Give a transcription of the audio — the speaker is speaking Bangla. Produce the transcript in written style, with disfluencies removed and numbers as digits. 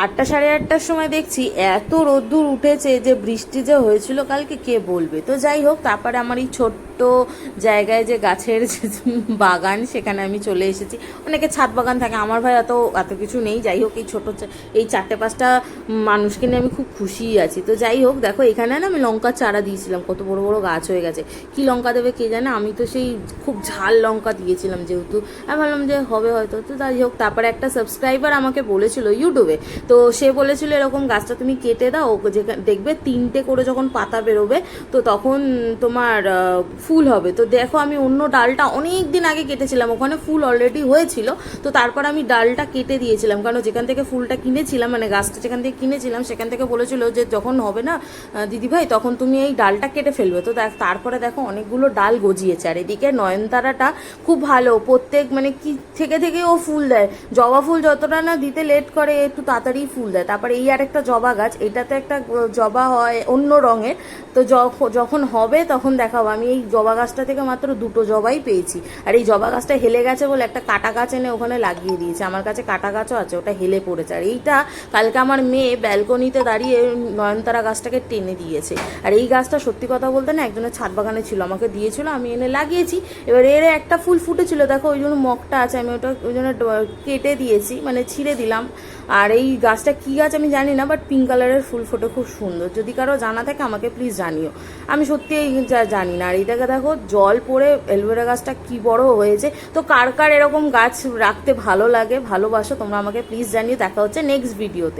8টা সাড়ে 8টার সময় দেখছি এত রোদ্দুর উঠেছে যে বৃষ্টি যে হয়েছিল কালকে কে বলবে। তো যাই হোক, তারপরে আমার এই ছোট্ট জায়গায় যে গাছের যে বাগান, সেখানে আমি চলে এসেছি। অনেকে ছাদ বাগান থাকে, আমার ভাই এত এত কিছু নেই। যাই হোক, এই ছোটো এই 4-5টা মানুষকে নিয়ে আমি খুব খুশিই আছি। তো যাই হোক, দেখো এখানে না আমি লঙ্কার চারা দিয়েছিলাম, কত বড় বড় গাছ হয়ে গেছে। কি লঙ্কা দেবে কে জানে, আমি তো সেই খুব ঝাল লঙ্কা দিয়েছিলাম, যেহেতু আমি ভাবলাম যে হবে হয়তো। তো যাই হোক, তারপরে একটা সাবস্ক্রাইবার আমাকে বলেছিল ইউটিউবে, তো সে বলেছিল এরকম গাছটা তুমি কেটে দাও, যে দেখবে 3টে করে যখন পাতা বেরোবে তো তখন তোমার ফুল হবে। তো দেখো, আমি অন্য ডালটা অনেক দিন আগে কেটেছিলাম, ওখানে ফুল অলরেডি হয়েছিল। তো তারপর আমি ডালটা কেটে দিয়েছিলাম, কারণ যেখান থেকে ফুলটা কিনেছিলাম, মানে গাছটা যেখান থেকে কিনেছিলাম, সেখান থেকে বলেছিল যে যখন হবে না দিদিভাই, তখন তুমি এই ডালটা কেটে ফেলবে। তো তারপরে দেখো অনেকগুলো ডাল গজিয়েছে। আর এদিকে নয়নতারাটা খুব ভালো, প্রত্যেক মানে কি থেকে থেকে ও ফুল দেয়। জবা ফুল যতটা না দিতে লেট করে, একটু তাড়াতাড়ি ফুল দেয়। তারপরে এই আর একটা জবা গাছ, এটাতে একটা জবা হয় অন্য রঙের। তো যখন হবে তখন দেখাবো। আমি এই জবা গাছটা থেকে মাত্র 2টো জবাই পেয়েছি। আর এই জবা গাছটা হেলে গেছে বলে একটা কাটা গাছ এনে ওখানে লাগিয়ে দিয়েছে। আমার কাছে কাটা গাছও আছে, ওটা হেলে পড়েছে। আর এইটা কালকে আমার মেয়ে ব্যালকনিতে দাঁড়িয়ে নয়নতারা গাছটাকে টেনে দিয়েছে। আর এই গাছটা সত্যি কথা বলতে না একজনের ছাদ বাগানে ছিল, আমাকে দিয়েছিল, আমি এনে লাগিয়েছি। এবার এর একটা ফুল ফুটেছিল, দেখো ওই জন্য মগটা আছে, আমি ওটা ওই জন্য কেটে দিয়েছি, মানে ছিঁড়ে দিলাম। আর এই গাছটা কী গাছ আমি জানি না, বাট পিঙ্ক কালারের ফুল ফোটে, খুব সুন্দর। যদি কারো জানা থাকে আমাকে প্লিজ জানিও, আমি সত্যি এই জানি না। আর এইটাকে দেখো জল পড়ে অ্যালোভেরা গাছটা কি বড় হয়েছে। তো কার কার এরকম গাছ রাখতে ভালো লাগে, ভালোবাসো, তোমরা আমাকে প্লিজ জানিও। দেখা হচ্ছে নেক্সট ভিডিওতে।